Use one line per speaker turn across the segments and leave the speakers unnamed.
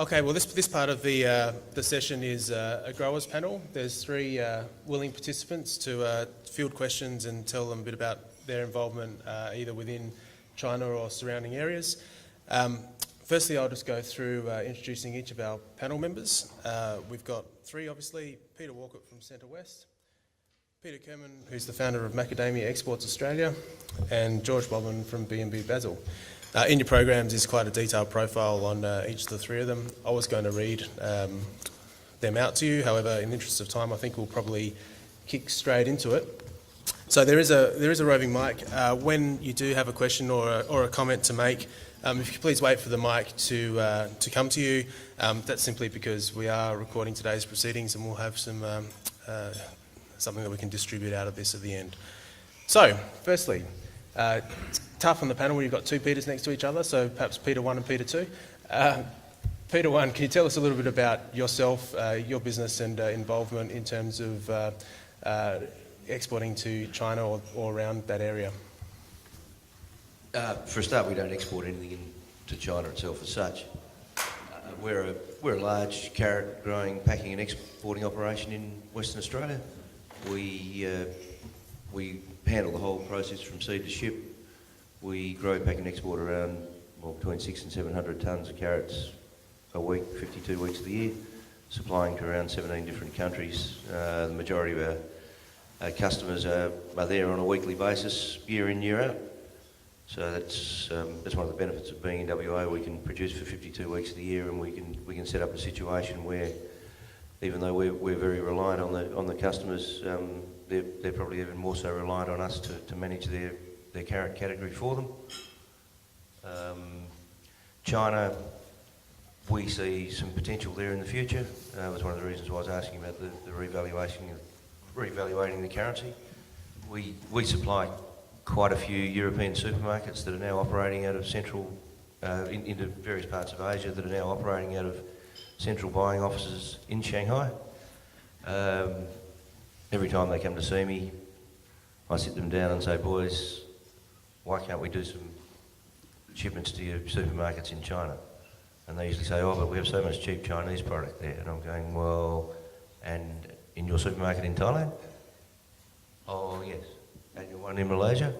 Okay, well this part of the session is a growers panel. There's three willing participants to field questions and tell them a bit about their involvement either within China or surrounding areas. Firstly, I'll just go through introducing each of our panel members. We've got three, obviously. Peter Wauchope from Centre West, Peter Kermond, who's the founder of Macadamia Exports Australia, and George Bobin from B&B Basil. In your programs is quite a detailed profile on each of the three of them. I was going to read them out to you, however, in the interest of time, I think we'll probably kick straight into it. So there is a roving mic. When you do have a question or a comment to make, if you please wait for the mic to come to you. That's simply because we are recording today's proceedings and we'll have some something that we can distribute out of this at the end. So, firstly, it's tough on the panel when you've got two Peters next to each other, so perhaps Peter 1 and Peter 2. Peter 1, can you tell us a little bit about yourself, your business and involvement in terms of exporting to China or around that area?
For a start, we don't export anything to China itself as such. We're a large carrot growing, packing and exporting operation in Western Australia. We handle the whole process from seed to ship. We grow, pack and export around between 600 and 700 tonnes of carrots a week, 52 weeks of the year, supplying to around 17 different countries. The majority of our customers are there on a weekly basis, year in, year out. So that's one of the benefits of being in WA. We can produce for 52 weeks of the year, and we can set up a situation where, even though we're very reliant on the customers, they're probably even more so reliant on us to manage their carrot category for them. China, we see some potential there in the future. That was one of the reasons why I was asking about the revaluating the currency. We supply quite a few European supermarkets that are now operating out of into various parts of Asia that are now operating out of central buying offices in Shanghai. Every time they come to see me, I sit them down and say, boys, why can't we do some shipments to your supermarkets in China? And they usually say, oh, but we have so much cheap Chinese product there. And I'm going, well, and in your supermarket in Thailand? Oh, yes. And your one in Malaysia?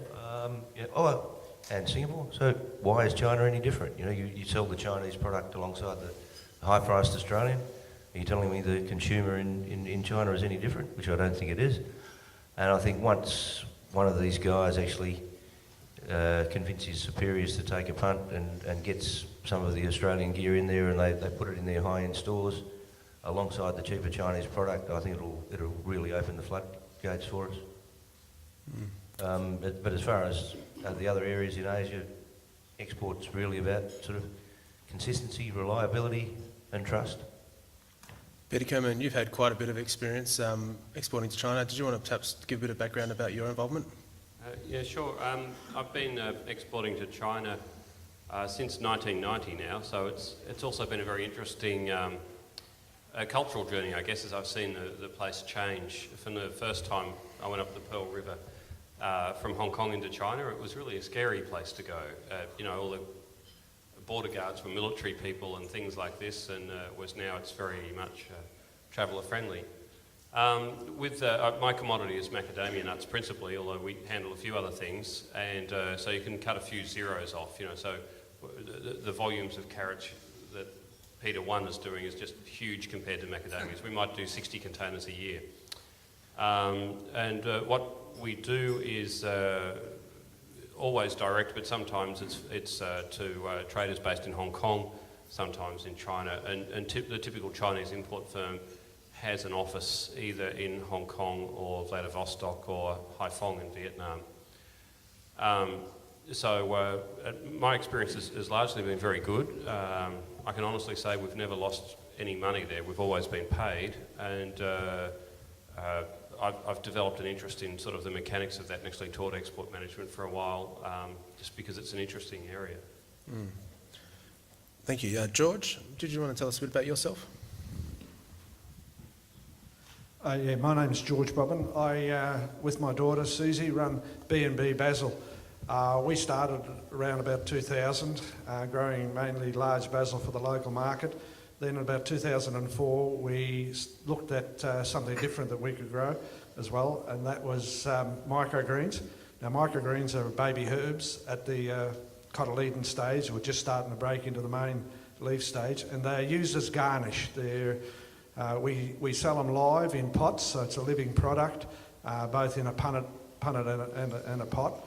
Yeah. Oh, and Singapore? So why is China any different? You know, you sell the Chinese product alongside the high-priced Australian. Are you telling me the consumer in China is any different? Which I don't think it is. And I think once one of these guys actually convinces his superiors to take a punt and gets some of the Australian gear in there and they put it in their high-end stores alongside the cheaper Chinese product, I think it'll really open the floodgates for us. But as far as the other areas in Asia, export's really about sort of consistency, reliability and trust.
Peter Kermond, you've had quite a bit of experience exporting to China. Did you want to perhaps give a bit of background about your involvement?
Yeah, sure. I've been exporting to China since 1990 now, so it's also been a very interesting cultural journey, I guess, as I've seen the place change. From the first time I went up the Pearl River from Hong Kong into China, it was really a scary place to go. All the border guards were military people and things like this, and now it's very much traveller friendly. With my commodity is macadamia nuts principally, although we handle a few other things, and so you can cut a few zeros off. So the volumes of carrots that Peter 1 is doing is just huge compared to macadamias. We might do 60 containers a year. What we do is always direct, but sometimes it's to traders based in Hong Kong, sometimes in China. And the typical Chinese import firm has an office either in Hong Kong or Vladivostok or Haiphong in Vietnam. So my experience has largely been very good. I can honestly say we've never lost any money there. We've always been paid, and I've developed an interest in sort of the mechanics of that and actually taught export management for a while, just because it's an interesting area.
Thank you. George, did you want to tell us a bit about yourself?
Yeah, my name's George Bobin. I, with my daughter Susie, run B&B Basil. We started around about 2000, growing mainly large basil for the local market. Then in about 2004, we looked at something different that we could grow as well, and that was microgreens. Now, microgreens are baby herbs at the cotyledon stage. We're just starting to break into the main leaf stage, and they're used as garnish. We sell them live in pots, so it's a living product, both in a punnet and a pot,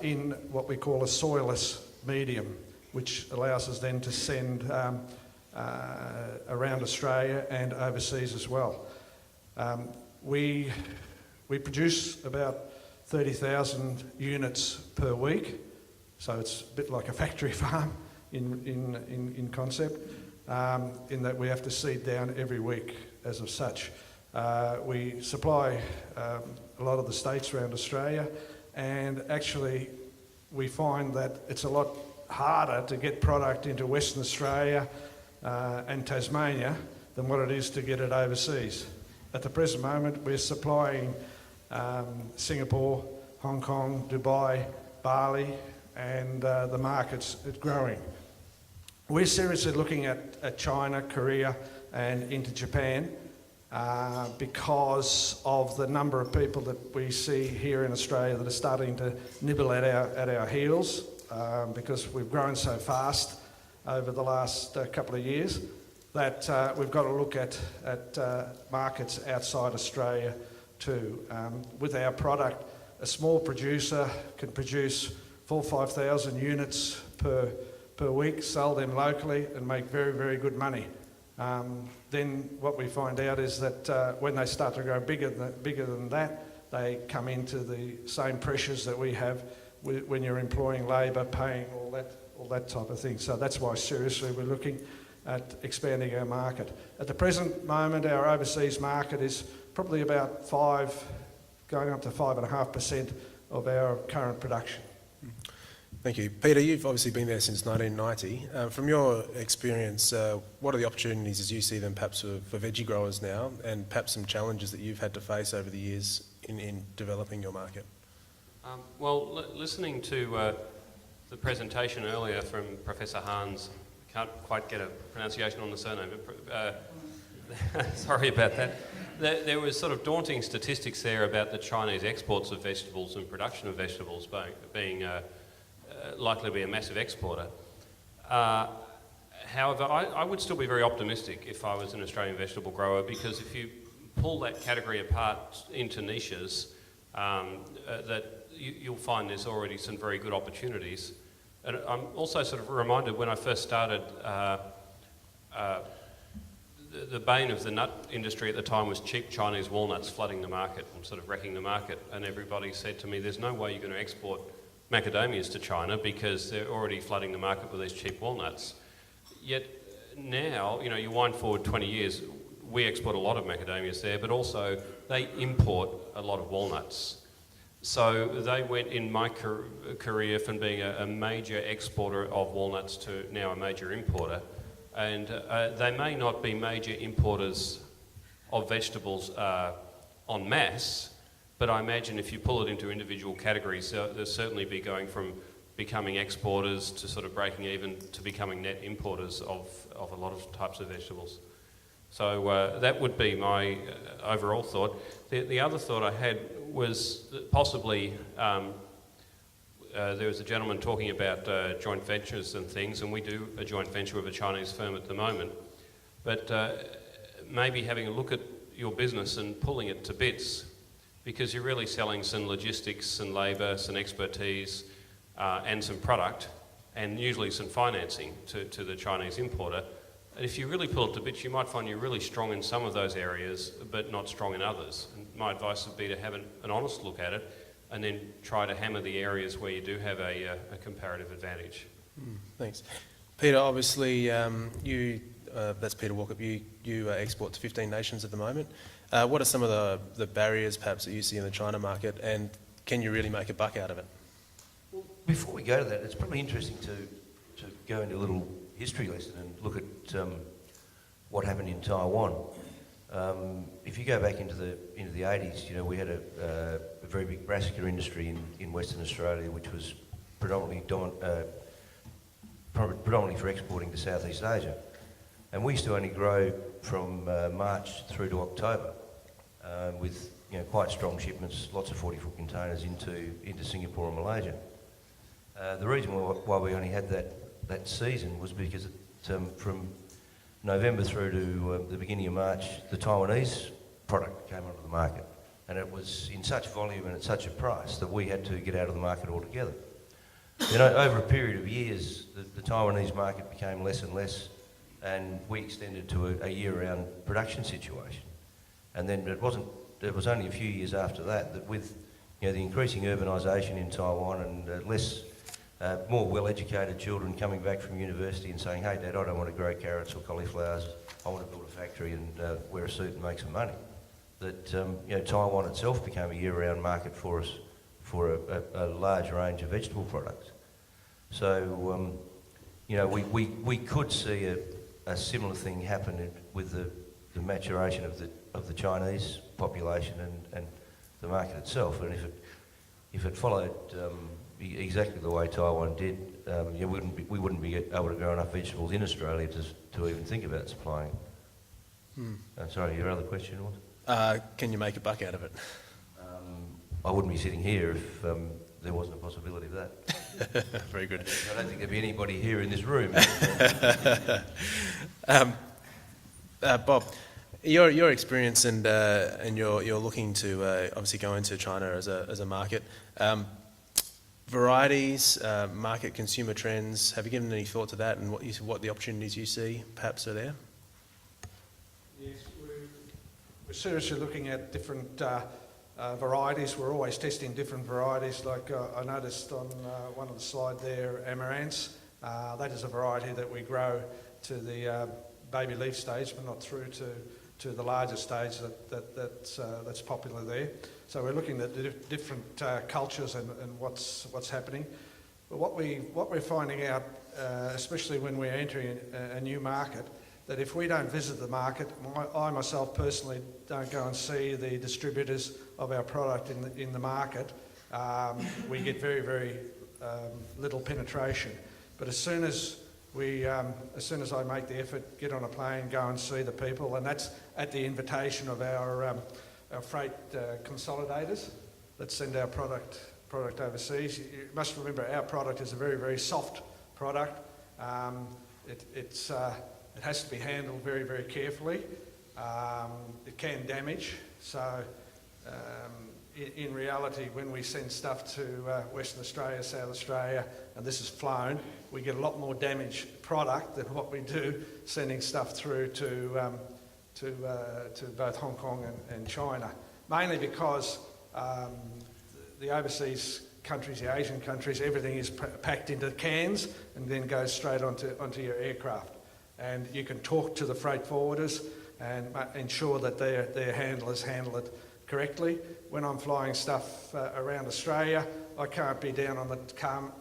in what we call a soilless medium, which allows us then to send around Australia and overseas as well. We produce about 30,000 units per week, so it's a bit like a factory farm in concept, in that we have to seed down every week as of such. We supply a lot of the states around Australia, and actually we find that it's a lot harder to get product into Western Australia and Tasmania than what it is to get it overseas. At the present moment, we're supplying Singapore, Hong Kong, Dubai, Bali, and the market's growing. We're seriously looking at China, Korea, and into Japan because of the number of people that we see here in Australia that are starting to nibble at our heels because we've grown so fast over the last couple of years that we've got to look at markets outside Australia too. With our product, a small producer can produce 4,000 or 5,000 units per week, sell them locally and make very, very good money. Then what we find out is that when they start to grow bigger than that, they come into the same pressures that we have when you're employing labour, paying all that type of thing. So that's why seriously we're looking at expanding our market. At the present moment, our overseas market is probably about going up to 5.5% of our current production.
Thank you. Peter, you've obviously been there since 1990. From your experience, what are the opportunities as you see them perhaps for veggie growers now, and perhaps some challenges that you've had to face over the years in developing your market?
Listening to the presentation earlier from Professor Hans, can't quite get a pronunciation on the surname, but sorry about that. There was sort of daunting statistics there about the Chinese exports of vegetables and production of vegetables being likely to be a massive exporter. However, I would still be very optimistic if I was an Australian vegetable grower, because if you pull that category apart into niches, you'll find there's already some very good opportunities. And I'm also sort of reminded when I first started, the bane of the nut industry at the time was cheap Chinese walnuts flooding the market and sort of wrecking the market. And everybody said to me, there's no way you're going to export macadamias to China because they're already flooding the market with these cheap walnuts. Yet now, you wind forward 20 years, we export a lot of macadamias there, but also they import a lot of walnuts. So they went in my career from being a major exporter of walnuts to now a major importer. And they may not be major importers of vegetables en masse, but I imagine if you pull it into individual categories, they'll certainly be going from becoming exporters to sort of breaking even to becoming net importers of a lot of types of vegetables. So that would be my overall thought. The other thought I had was that possibly there was a gentleman talking about joint ventures and things, and we do a joint venture with a Chinese firm at the moment. But maybe having a look at your business and pulling it to bits, because you're really selling some logistics, some labour, some expertise, and some product, and usually some financing to the Chinese importer. And if you really pull it to bits, you might find you're really strong in some of those areas, but not strong in others. And my advice would be to have an honest look at it, and then try to hammer the areas where you do have a comparative advantage.
Thanks. Peter, obviously, that's Peter Wauchope, you export to 15 nations at the moment. What are some of the barriers perhaps that you see in the China market, and can you really make a buck out of it?
Well, before we go to that, it's probably interesting to go into a little history lesson and look at what happened in Taiwan. If you go back into the 80s, we had a very big brassica industry in Western Australia, which was predominantly for exporting to Southeast Asia. And we used to only grow from March through to October with quite strong shipments, lots of 40-foot containers into Singapore and Malaysia. The reason why we only had that season was because from November through to the beginning of March, the Taiwanese product came onto the market, and it was in such volume and at such a price that we had to get out of the market altogether. Over a period of years, the Taiwanese market became less and less, and we extended to a year-round production situation. And then it was only a few years after that with the increasing urbanisation in Taiwan and more well-educated children coming back from university and saying, "Hey, Dad, I don't want to grow carrots or cauliflowers. I want to build a factory and wear a suit and make some money." That Taiwan itself became a year-round market for us for a large range of vegetable products. So we could see a similar thing happen with the maturation of the Chinese population and the market itself. And if it followed exactly the way Taiwan did, we wouldn't be able to grow enough vegetables in Australia to even think about supplying. Sorry, your other question was?
Can you make a buck out of it?
I wouldn't be sitting here if there wasn't a possibility of that.
Very good.
I don't think there'd be anybody here in this room.
Bob, your experience and you're looking to obviously go into China as a market. Varieties, market consumer trends. Have you given any thought to that and what the opportunities you see perhaps are there?
Yes, we're seriously looking at different varieties. We're always testing different varieties. Like I noticed on one of the slide there, amaranths. That is a variety that we grow to the baby leaf stage, but not through to the larger stage that's popular there. So we're looking at different cultures and what's happening. But what we're finding out, especially when we're entering a new market, that if we don't visit the market, I myself personally don't go and see the distributors of our product in the market, we get very, very little penetration. But as soon as I make the effort, get on a plane, go and see the people, and that's at the invitation of our freight consolidators that send our product overseas. You must remember our product is a very, very soft product. It has to be handled very, very carefully. It can damage. So in reality, when we send stuff to Western Australia, South Australia, and this is flown, we get a lot more damaged product than what we do sending stuff through to both Hong Kong and China. Mainly because the overseas countries, the Asian countries, everything is packed into cans and then goes straight onto your aircraft. And you can talk to the freight forwarders and ensure that their handlers handle it correctly. When I'm flying stuff around Australia, I can't be down on the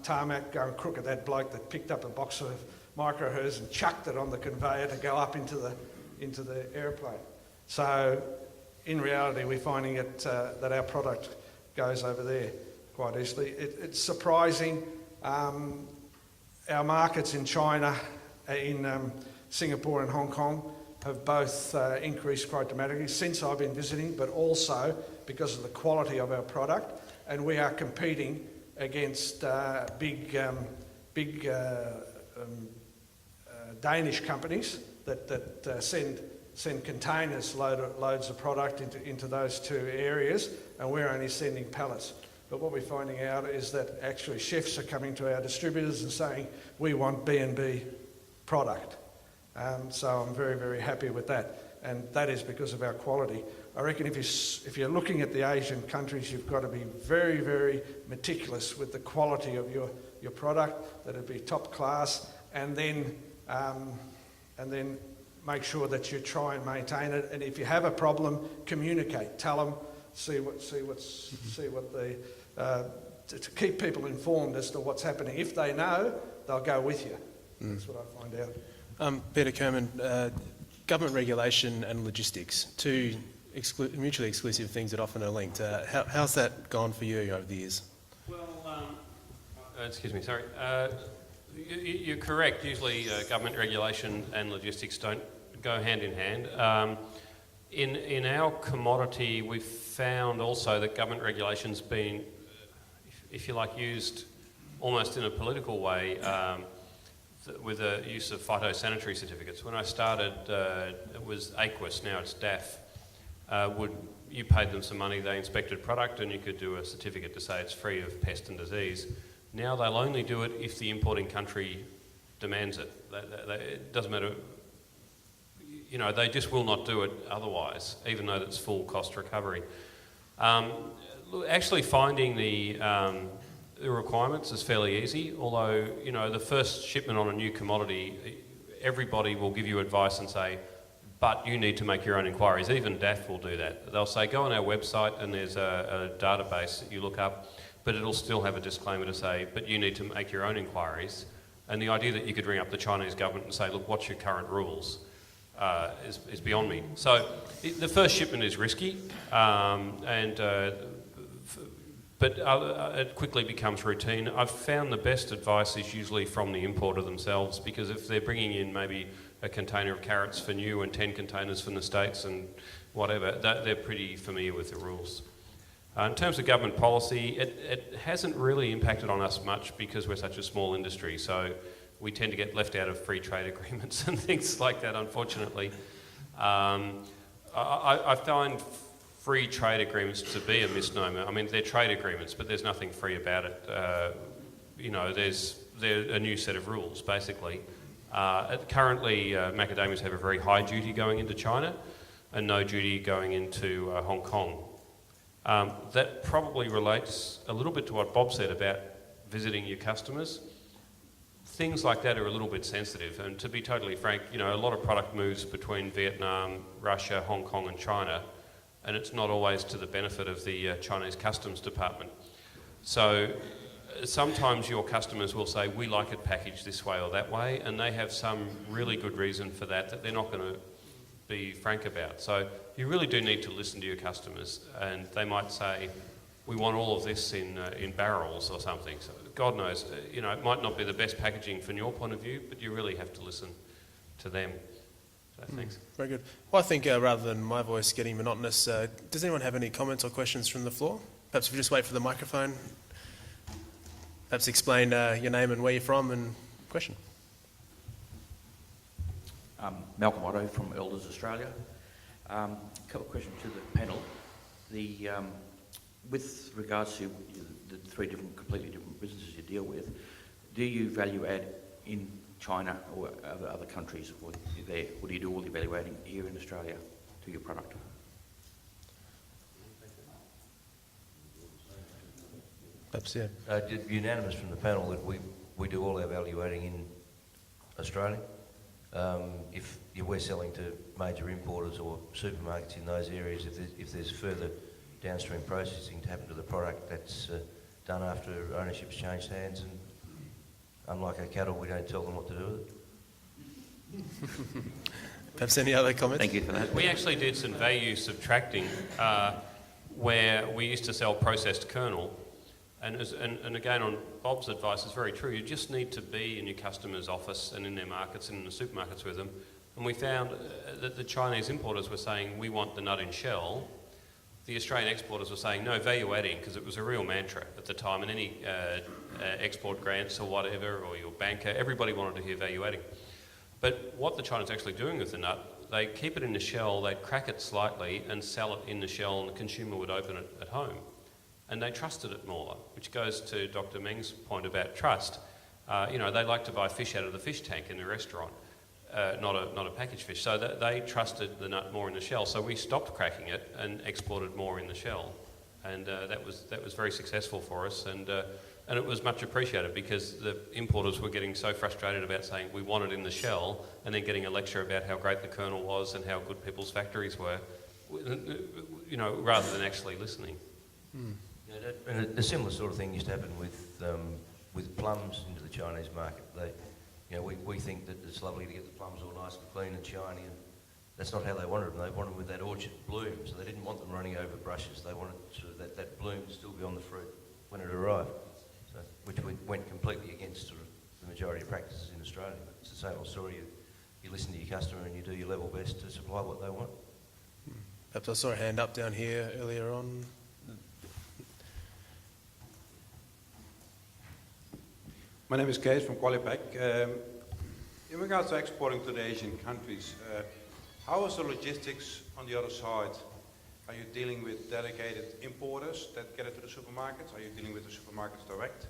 tarmac going crook at that bloke that picked up a box of microhers and chucked it on the conveyor to go up into the airplane. So in reality, we're finding that our product goes over there quite easily. It's surprising. Our markets in China, in Singapore and Hong Kong, have both increased quite dramatically since I've been visiting, but also because of the quality of our product. And we are competing against big Danish companies that send containers loads of product into those two areas, and we're only sending pallets. But what we're finding out is that actually chefs are coming to our distributors and saying, we want B&B product. So I'm very, very happy with that. And that is because of our quality. I reckon if you're looking at the Asian countries, you've got to be very, very meticulous with the quality of your product, that it be top class, and then make sure that you try and maintain it. And if you have a problem, communicate. Tell them. To keep people informed as to what's happening. If they know, they'll go with you. That's what I find out.
Peter Kermond, government regulation and logistics, two mutually exclusive things that often are linked. How's that gone for you over the years?
Well, excuse me, sorry. You're correct. Usually government regulation and logistics don't go hand in hand. In our commodity, we've found also that government regulation's been, if you like, used almost in a political way with the use of phytosanitary certificates. When I started, it was Aquis, now it's DAF. You paid them some money, they inspected product, and you could do a certificate to say it's free of pest and disease. Now they'll only do it if the importing country demands it. It doesn't matter, you know, they just will not do it otherwise, even though it's full cost recovery. Actually finding the requirements is fairly easy, although, you know, the first shipment on a new commodity, everybody will give you advice and say, but you need to make your own inquiries. Even DAF will do that. They'll say, go on our website and there's a database that you look up, but it'll still have a disclaimer to say, but you need to make your own inquiries. And the idea that you could ring up the Chinese government and say, look, what's your current rules, is beyond me. So the first shipment is risky, but it quickly becomes routine. I've found the best advice is usually from the importer themselves, because if they're bringing in maybe a container of carrots for new and 10 containers from the States and whatever, they're pretty familiar with the rules. In terms of government policy, it hasn't really impacted on us much because we're such a small industry, so we tend to get left out of free trade agreements and things like that, unfortunately. I find free trade agreements to be a misnomer. I mean, they're trade agreements, but there's nothing free about it. You know, there's a new set of rules, basically. Currently, macadamias have a very high duty going into China and no duty going into Hong Kong. That probably relates a little bit to what Bob said about visiting your customers. Things like that are a little bit sensitive, and to be totally frank, you know, a lot of product moves between Vietnam, Russia, Hong Kong and China, and it's not always to the benefit of the Chinese Customs Department. So sometimes your customers will say, we like it packaged this way or that way, and they have some really good reason for that they're not going to be frank about. So you really do need to listen to your customers, and they might say, we want all of this in barrels or something. So God knows, you know, it might not be the best packaging from your point of view, but you really have to listen to them. So thanks.
Very good. Well, I think rather than my voice getting monotonous, does anyone have any comments or questions from the floor? Perhaps if we just wait for the microphone. Perhaps explain your name and where you're from and question.
Malcolm Otto from Elders Australia. A couple of questions to the panel. With regards to the three completely different businesses you deal with, do you value add in China or other countries, or do you do all the evaluating here in Australia to your product?
Perhaps, yeah.
Unanimous from the panel that we do all our evaluating in Australia. If we're selling to major importers or supermarkets in those areas, if there's further downstream processing to happen to the product, that's done after ownership's changed hands, and unlike our cattle, we don't tell them what to do with it.
Perhaps any other comments?
Thank you for that.
We actually did some value subtracting where we used to sell processed kernel, and again, on Bob's advice, is very true. You just need to be in your customer's office and in their markets and in the supermarkets with them. And we found that the Chinese importers were saying, we want the nut in shell. The Australian exporters were saying, no, value adding, because it was a real mantra at the time. And any export grants or whatever, or your banker, everybody wanted to hear value adding. But what the Chinese are actually doing with the nut, they keep it in the shell, they crack it slightly and sell it in the shell, and the consumer would open it at home. And they trusted it more, which goes to Dr. Meng's point about trust. You know, they like to buy fish out of the fish tank in the restaurant, not a packaged fish. So they trusted the nut more in the shell. So we stopped cracking it and exported more in the shell, and that was very successful for us. And it was much appreciated because the importers were getting so frustrated about saying we want it in the shell, and then getting a lecture about how great the kernel was and how good people's factories were, you know, rather than actually listening.
Mm.
And a similar sort of thing used to happen with plums into the Chinese market. We think that it's lovely to get the plums all nice and clean and shiny, and that's not how they wanted them. They wanted them with that orchard bloom, so they didn't want them running over brushes. They wanted sort of that bloom to still be on the fruit when it arrived, which we went completely against sort of the majority of practices in Australia. But it's the same old story. You listen to your customer and you do your level best to supply what they want.
Perhaps I saw a hand up down here earlier on.
My name is Kees from Qualipack. In regards to exporting to the Asian countries, how is the logistics on the other side? Are you dealing with dedicated importers that get it to the supermarkets? Are you dealing with the supermarkets direct?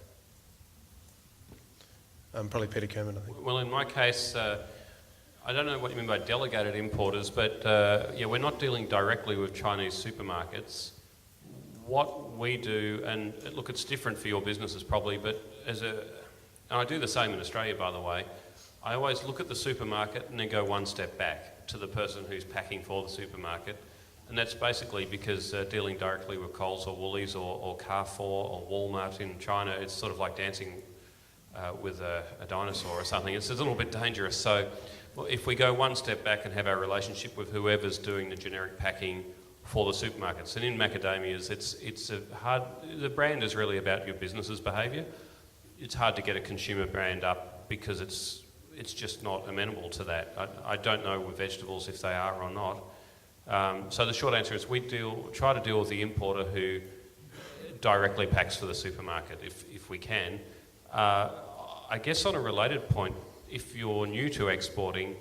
Probably Peter Kermond, I think.
Well, in my case, I don't know what you mean by delegated importers, but yeah, we're not dealing directly with Chinese supermarkets. What we do, and look, it's different for your businesses probably, but and I do the same in Australia, by the way, I always look at the supermarket and then go one step back to the person who's packing for the supermarket. And that's basically because dealing directly with Coles or Woolies or Carrefour or Walmart in China, it's sort of like dancing with a dinosaur or something. It's a little bit dangerous. So well, if we go one step back and have our relationship with whoever's doing the generic packing for the supermarkets, and in macadamias, it's a hard, the brand is really about your business's behaviour. It's hard to get a consumer brand up because it's just not amenable to that. I don't know with vegetables if they are or not. So the short answer is we try to deal with the importer who directly packs for the supermarket if we can. I guess on a related point, if you're new to exporting,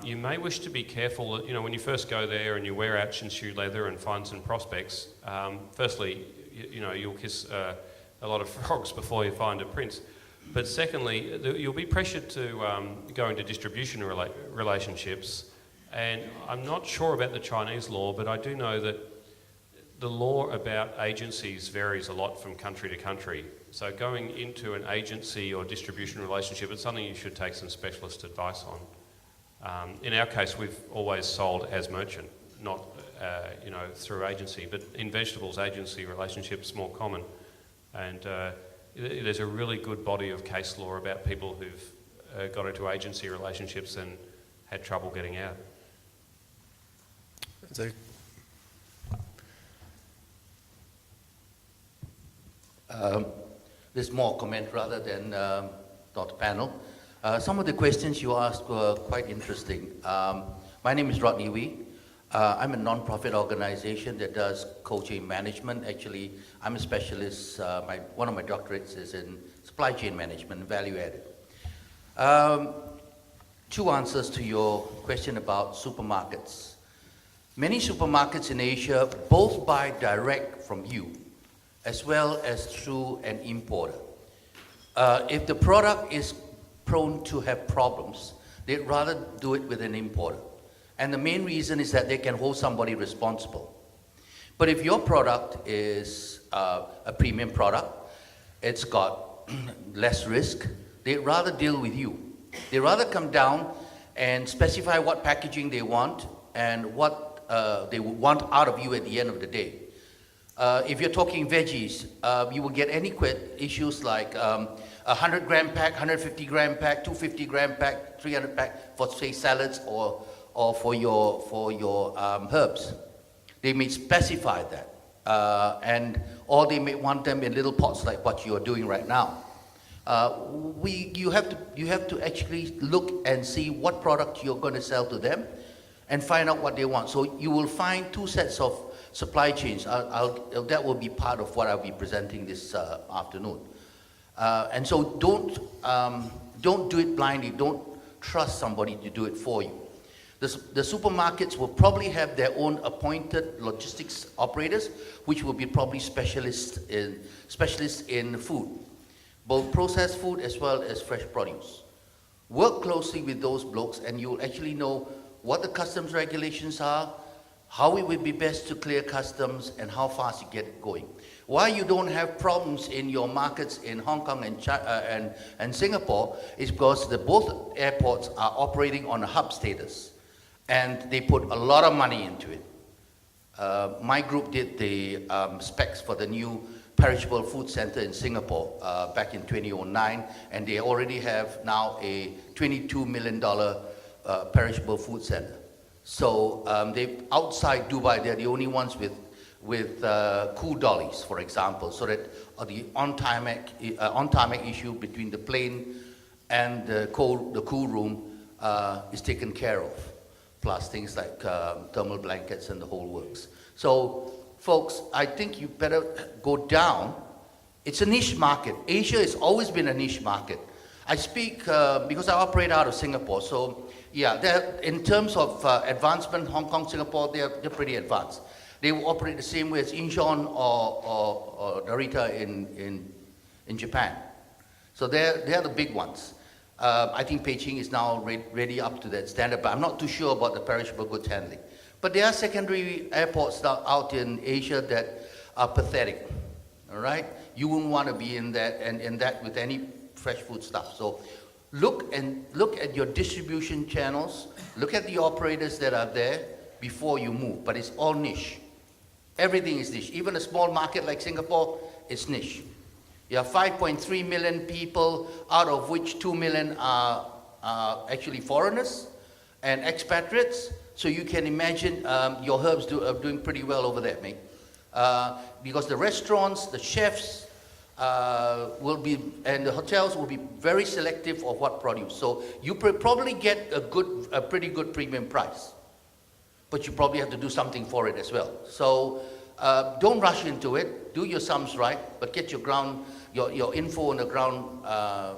you may wish to be careful that, you know, when you first go there and you wear out chinchou leather and find some prospects, firstly, you know, you'll kiss a lot of frogs before you find a prince. But secondly, you'll be pressured to go into distribution relationships. And I'm not sure about the Chinese law, but I do know that the law about agencies varies a lot from country to country. So going into an agency or distribution relationship, it's something you should take some specialist advice on. In our case, we've always sold as merchant, not you know, through agency. But in vegetables, agency relationships more common. And there's a really good body of case law about people who've got into agency relationships and had trouble getting out.
So,
This is more comment rather than Dr. Panel. Some of the questions you asked were quite interesting. My name is Rodney Wee. I'm a non-profit organization that does cold chain management. Actually, I'm a specialist. One of my doctorates is in supply chain management, value added. Two answers to your question about supermarkets. Many supermarkets in Asia both buy direct from you, as well as through an importer. If the product is prone to have problems, they'd rather do it with an importer. And the main reason is that they can hold somebody responsible. But if your product is a premium product, it's got less risk, they'd rather deal with you. They'd rather come down and specify what packaging they want and what they would want out of you at the end of the day. If you're talking veggies, you will get any issues like a 100-gram pack, 150-gram pack, 250-gram pack, 300 pack for, say, salads or for your herbs. They may specify that, or they may want them in little pots like what you are doing right now. You have to actually look and see what product you're going to sell to them, and find out what they want. So you will find two sets of supply chains. That will be part of what I'll be presenting this afternoon. And so don't do it blindly. Don't trust somebody to do it for you. The supermarkets will probably have their own appointed logistics operators, which will be probably specialists in food, both processed food as well as fresh produce. Work closely with those blokes and you'll actually know what the customs regulations are, how it would be best to clear customs, and how fast you get it going. Why you don't have problems in your markets in Hong Kong and Singapore is because both airports are operating on a hub status. And they put a lot of money into it. My group did the specs for the new perishable food center in Singapore back in 2009, and they already have now a $22 million perishable food center. So they outside Dubai, they're the only ones with cool dollies, for example, so that the on-tarmac issue between the plane and the cool room is taken care of, plus things like thermal blankets and the whole works. So, folks, I think you better go down. It's a niche market. Asia has always been a niche market. I speak because I operate out of Singapore, so yeah, in terms of advancement, Hong Kong, Singapore, they're pretty advanced. They will operate the same way as Incheon or Narita in Japan. So they're the big ones. I think Beijing is now ready up to that standard, but I'm not too sure about the perishable goods handling. But there are secondary airports out in Asia that are pathetic, all right? You wouldn't want to be in that with any fresh food stuff. So look at your distribution channels, look at the operators that are there before you move, but it's all niche. Everything is niche. Even a small market like Singapore, it's niche. You have 5.3 million people, out of which 2 million are actually foreigners and expatriates. So you can imagine your herbs are doing pretty well over there, mate. Because the restaurants, the chefs and the hotels will be very selective of what produce. So you probably get a pretty good premium price. But you probably have to do something for it as well. So don't rush into it. Do your sums right, but get your info on the ground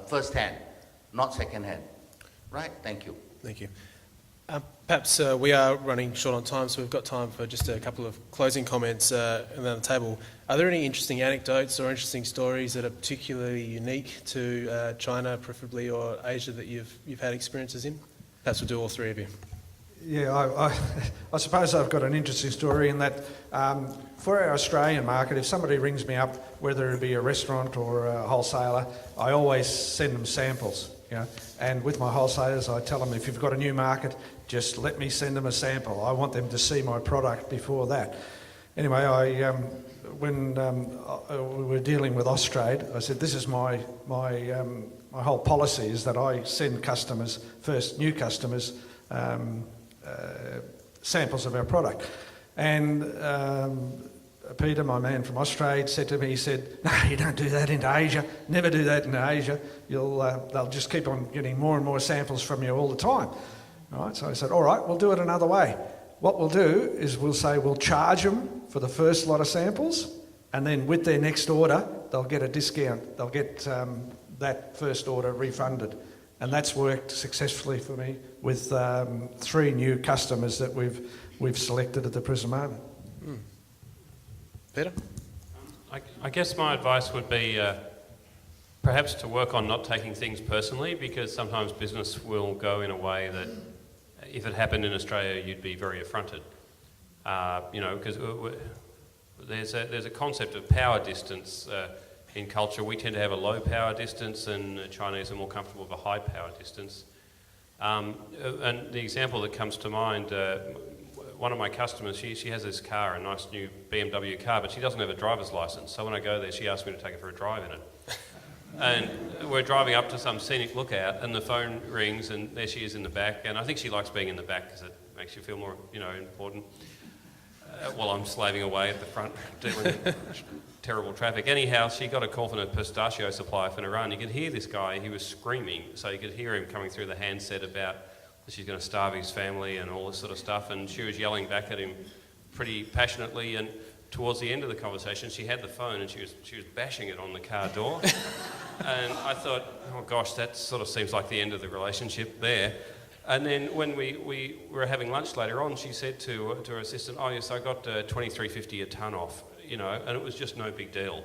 first hand, not second hand. Right? Thank you.
Thank you. Perhaps we are running short on time, so we've got time for just a couple of closing comments around the table. Are there any interesting anecdotes or interesting stories that are particularly unique to China, preferably, or Asia that you've had experiences in? Perhaps we'll do all three of you.
Yeah, I suppose I've got an interesting story in that for our Australian market, if somebody rings me up, whether it be a restaurant or a wholesaler, I always send them samples. You know? And with my wholesalers, I tell them, if you've got a new market, just let me send them a sample. I want them to see my product before that. Anyway, when we were dealing with Austrade, I said, this is my whole policy is that I send customers, first new customers, samples of our product. And Peter, my man from Austrade, said to me, he said, no, you don't do that into Asia. Never do that into Asia. They'll just keep on getting more and more samples from you all the time. All right, so I said, all right, we'll do it another way. What we'll do is we'll charge them for the first lot of samples, and then with their next order, they'll get a discount. They'll get that first order refunded. And that's worked successfully for me with 3 new customers that we've selected at the present moment.
Peter?
I guess my advice would be perhaps to work on not taking things personally, because sometimes business will go in a way that if it happened in Australia, you'd be very affronted. Because there's a concept of power distance in culture. We tend to have a low power distance, and Chinese are more comfortable with a high power distance. And the example that comes to mind, one of my customers, she has this car, a nice new BMW car, but she doesn't have a driver's license. So when I go there, she asks me to take her for a drive in it. And we're driving up to some scenic lookout, and the phone rings, and there she is in the back. And I think she likes being in the back because it makes you feel more, important. While I'm slaving away at the front, dealing with terrible traffic. Anyhow, she got a call from a pistachio supplier for Iran. You could hear this guy, he was screaming. So you could hear him coming through the handset about that she's going to starve his family and all this sort of stuff. And she was yelling back at him pretty passionately. And towards the end of the conversation, she had the phone and she was bashing it on the car door. And I thought, oh gosh, that sort of seems like the end of the relationship there. And then when we were having lunch later on, she said to her assistant, oh yes, I got $23.50 a tonne off, and it was just no big deal.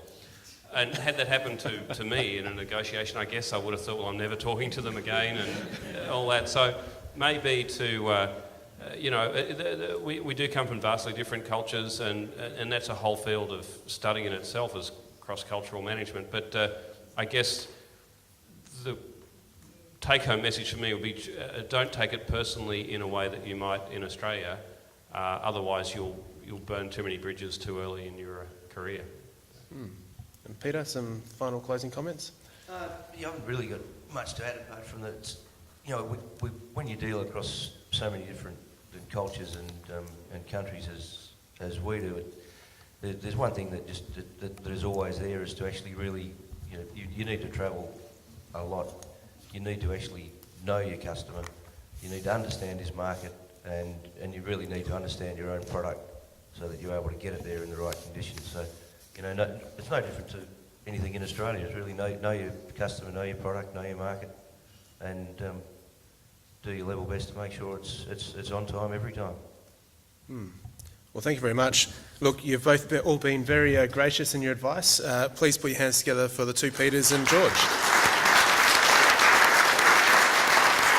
And had that happened to me in a negotiation, I guess I would have thought, well, I'm never talking to them again and all that. So maybe we do come from vastly different cultures, and that's a whole field of study in itself as cross-cultural management. But I guess the take-home message for me would be don't take it personally in a way that you might in Australia. Otherwise, you'll burn too many bridges too early in your career.
And Peter, some final closing comments?
I haven't really got much to add apart from that. When you deal across so many different cultures and countries as we do, there's one thing that is always there is to actually really, you need to travel a lot you need to actually know your customer, you need to understand his market, and you really need to understand your own product so that you're able to get it there in the right conditions. So, you know, it's no different to anything in Australia. It's really know your customer, know your product, know your market, and do your level best to make sure it's on time every time.
Well, thank you very much. Look, you've both all been very gracious in your advice. Please put your hands together for the two Peters and George.